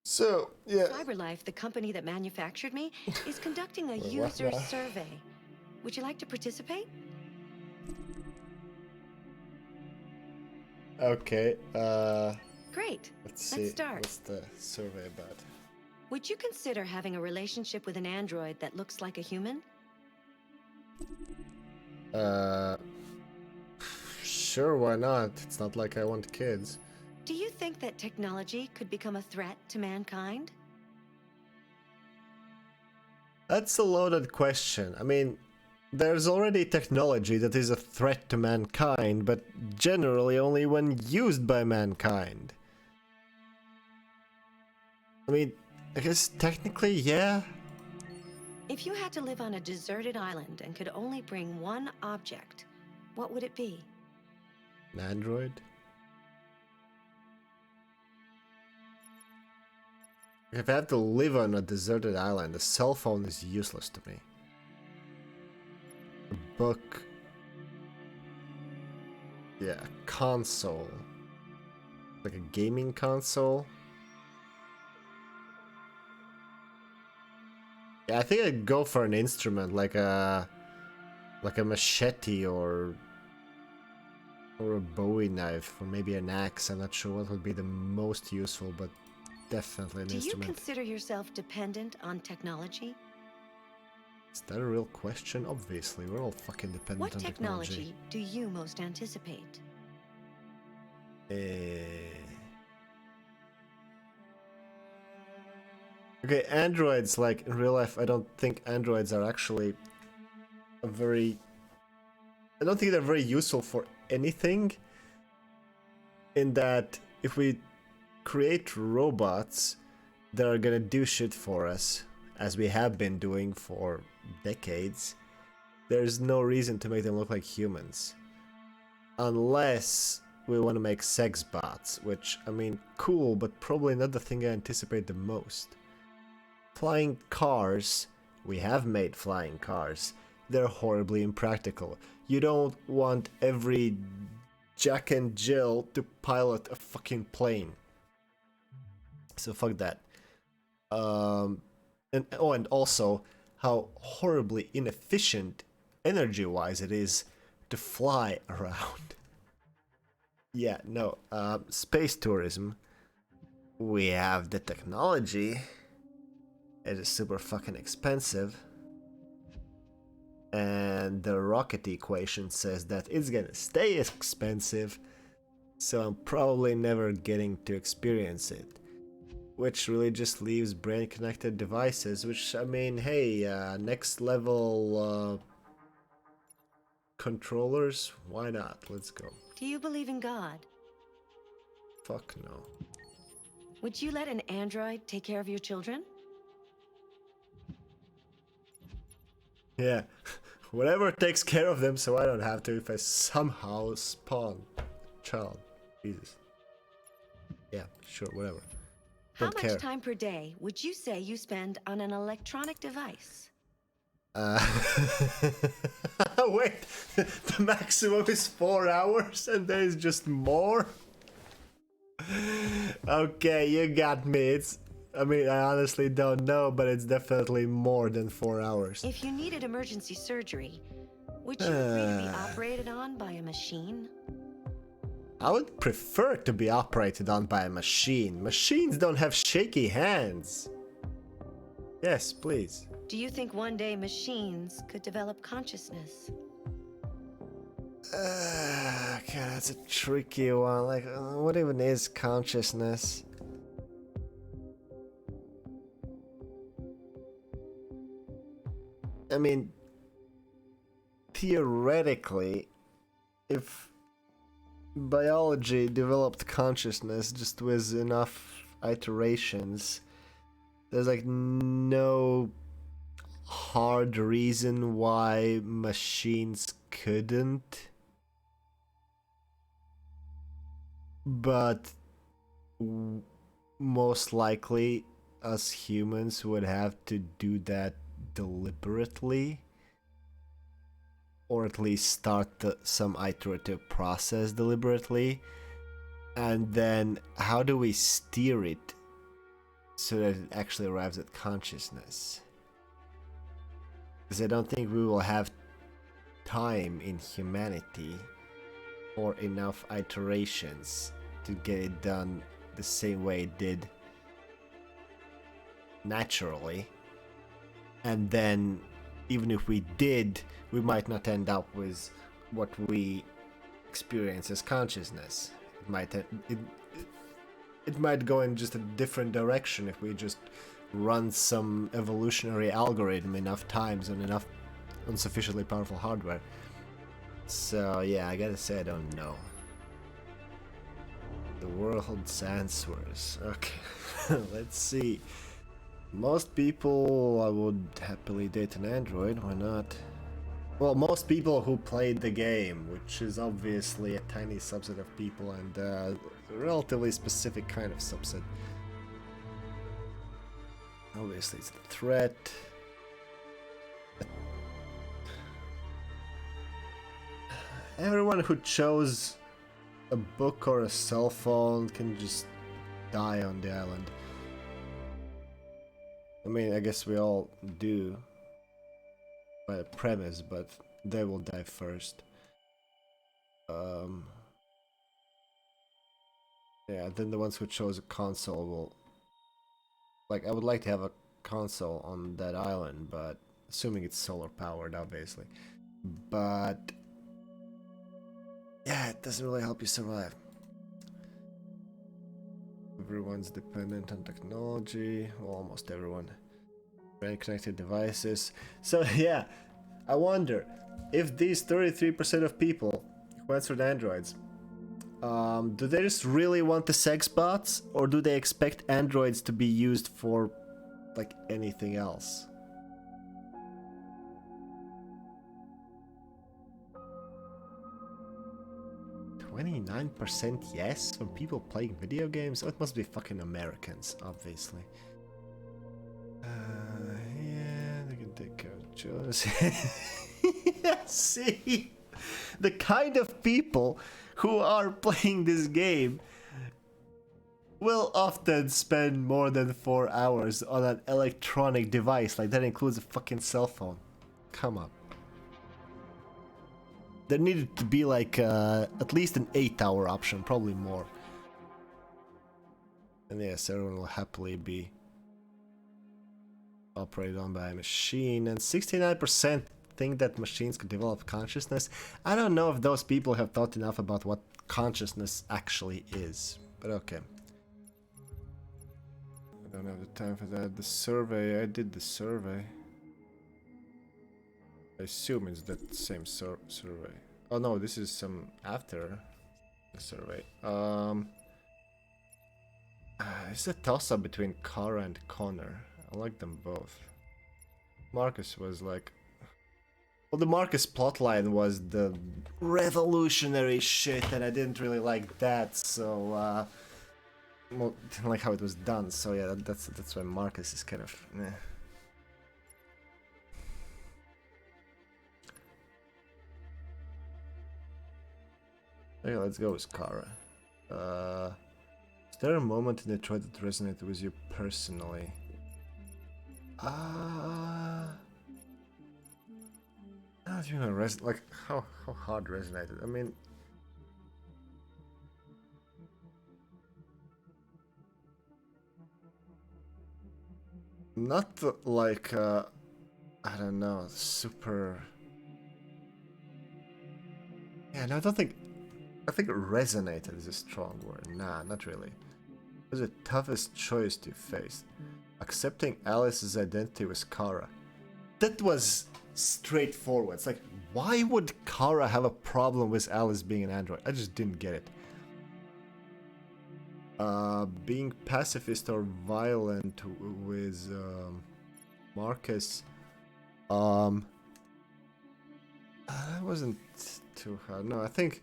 So, yeah. CyberLife, the company that manufactured me, is conducting a Wait, what user now? survey. Would you like to participate? Okay, Great. let's see. Let's start. What's the survey about? Would you consider having a relationship with an android that looks like a human? Uh, sure, why not? It's not like I want kids. Do you think that technology could become a threat to mankind? That's a loaded question. I mean, there's already technology that is a threat to mankind, but generally only when used by mankind. I mean, I guess technically, yeah. If you had to live on a deserted island and could only bring one object, what would it be? An android? If I have to live on a deserted island, a cell phone is useless to me. A book. Yeah, a console. Like a gaming console. Yeah, I think I'd go for an instrument like a machete or a Bowie knife or maybe an axe. I'm not sure what would be the most useful, but definitely an Do you instrument. consider yourself dependent on technology? Is that a real question? Obviously, we're all fucking dependent What on technology. technology do you most anticipate? Okay, androids, like in real life, I don't think androids are actually a very... I don't think they're very useful for anything. In that, if we create robots that are gonna do shit for us, as we have been doing for decades, there's no reason to make them look like humans. Unless we want to make sex bots, which, I mean, cool, but probably not the thing I anticipate the most. Flying cars, we have made flying cars. They're horribly impractical. You don't want every Jack and Jill to pilot a fucking plane. So fuck that. And also how horribly inefficient energy-wise it is to fly around. Yeah, no. Space tourism. We have the technology. It is super fucking expensive. And the rocket equation says that it's gonna stay expensive. So I'm probably never getting to experience it. Which really just leaves brain-connected devices, which, I mean, hey, next level controllers? Why not? Let's go. Do you believe in God? Fuck no. Would you let an android take care of your children? Yeah, whatever takes care of them so I don't have to if I somehow spawn a child. Jesus. Yeah, sure, whatever. How Don't much care. time per day would you say you spend on an electronic device? Wait, the maximum is 4 hours and there is just more? Okay, you got me. I mean, I honestly don't know, but it's definitely more than 4 hours. If you needed emergency surgery, would you agree to be operated on by a machine? I would prefer to be operated on by a machine. Machines don't have shaky hands. Yes, please. Do you think one day machines could develop consciousness? Okay, that's a tricky one. Like, what even is consciousness? I mean, theoretically, if biology developed consciousness just with enough iterations, there's like no hard reason why machines couldn't. But most likely us humans would have to do that deliberately, or at least start some iterative process deliberately. And then how do we steer it so that it actually arrives at consciousness. Because I don't think we will have time in humanity or enough iterations to get it done the same way it did naturally. And then, even if we did, we might not end up with what we experience as consciousness. It might go in just a different direction if we just run some evolutionary algorithm enough times on sufficiently powerful hardware. So yeah, I gotta say I don't know. The world's answers. Okay, let's see. Most people, I would happily date an android, why not? Well, most people who played the game, which is obviously a tiny subset of people and a relatively specific kind of subset. Obviously it's a threat. Everyone who chose a book or a cell phone can just die on the island. I mean, I guess we all do by a premise, but they will die first. Yeah, then the ones who chose a console will... Like, I would like to have a console on that island, but assuming it's solar powered, obviously. But yeah, it doesn't really help you survive. Everyone's dependent on technology, well, almost everyone. Very connected devices. So yeah, I wonder if these 33% of people who answered androids, do they just really want the sex bots, or do they expect androids to be used for like anything else? %29% yes from people playing video games? Oh, it must be fucking Americans, obviously. Yeah, they can take care of children. See? The kind of people who are playing this game will often spend more than 4 hours on an electronic device. Like, that includes a fucking cell phone. Come on. There needed to be like at least an 8-hour option, probably more. And yes, everyone will happily be operated on by a machine. And 69% think that machines could develop consciousness. I don't know if those people have thought enough about what consciousness actually is, but okay. I don't have the time for that. The survey, I did the survey. I assume it's that same survey. Oh no, this is some after the survey. It's a toss-up between Kara and Connor. I like them both. Marcus was like... Well, the Marcus plotline was the revolutionary shit, and I didn't really like that, so... well, didn't like how it was done, so yeah, that's why Marcus is kind of... Eh. Okay, let's go with Kara. Is there a moment in Detroit that resonated with you personally? I don't even know, like how hard resonated. I mean, not like I don't know, super. Yeah, no, I don't think. I think resonated is a strong word. Nah, not really. It was the toughest choice you faced. Accepting Alice's identity with Kara. That was straightforward. It's like, why would Kara have a problem with Alice being an android? I just didn't get it. Being pacifist or violent with Marcus. That wasn't too hard. No, I think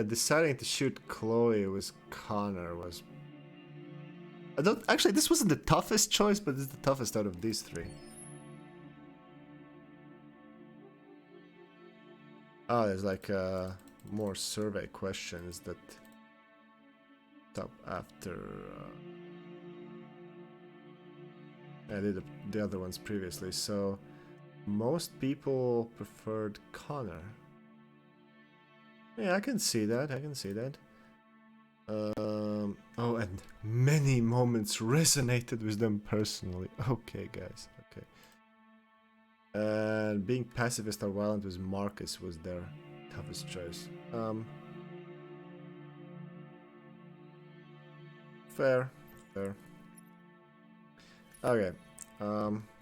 deciding to shoot Chloe with Connor was... I don't... Actually, this wasn't the toughest choice, but it's the toughest out of these three. Oh, there's like more survey questions that top after. I did the other ones previously, so most people preferred Connor. Yeah, I can see that. I can see that. Oh, and many moments resonated with them personally. Okay, guys. Okay. And being pacifist or violent with Marcus was their toughest choice. Fair. Fair. Okay.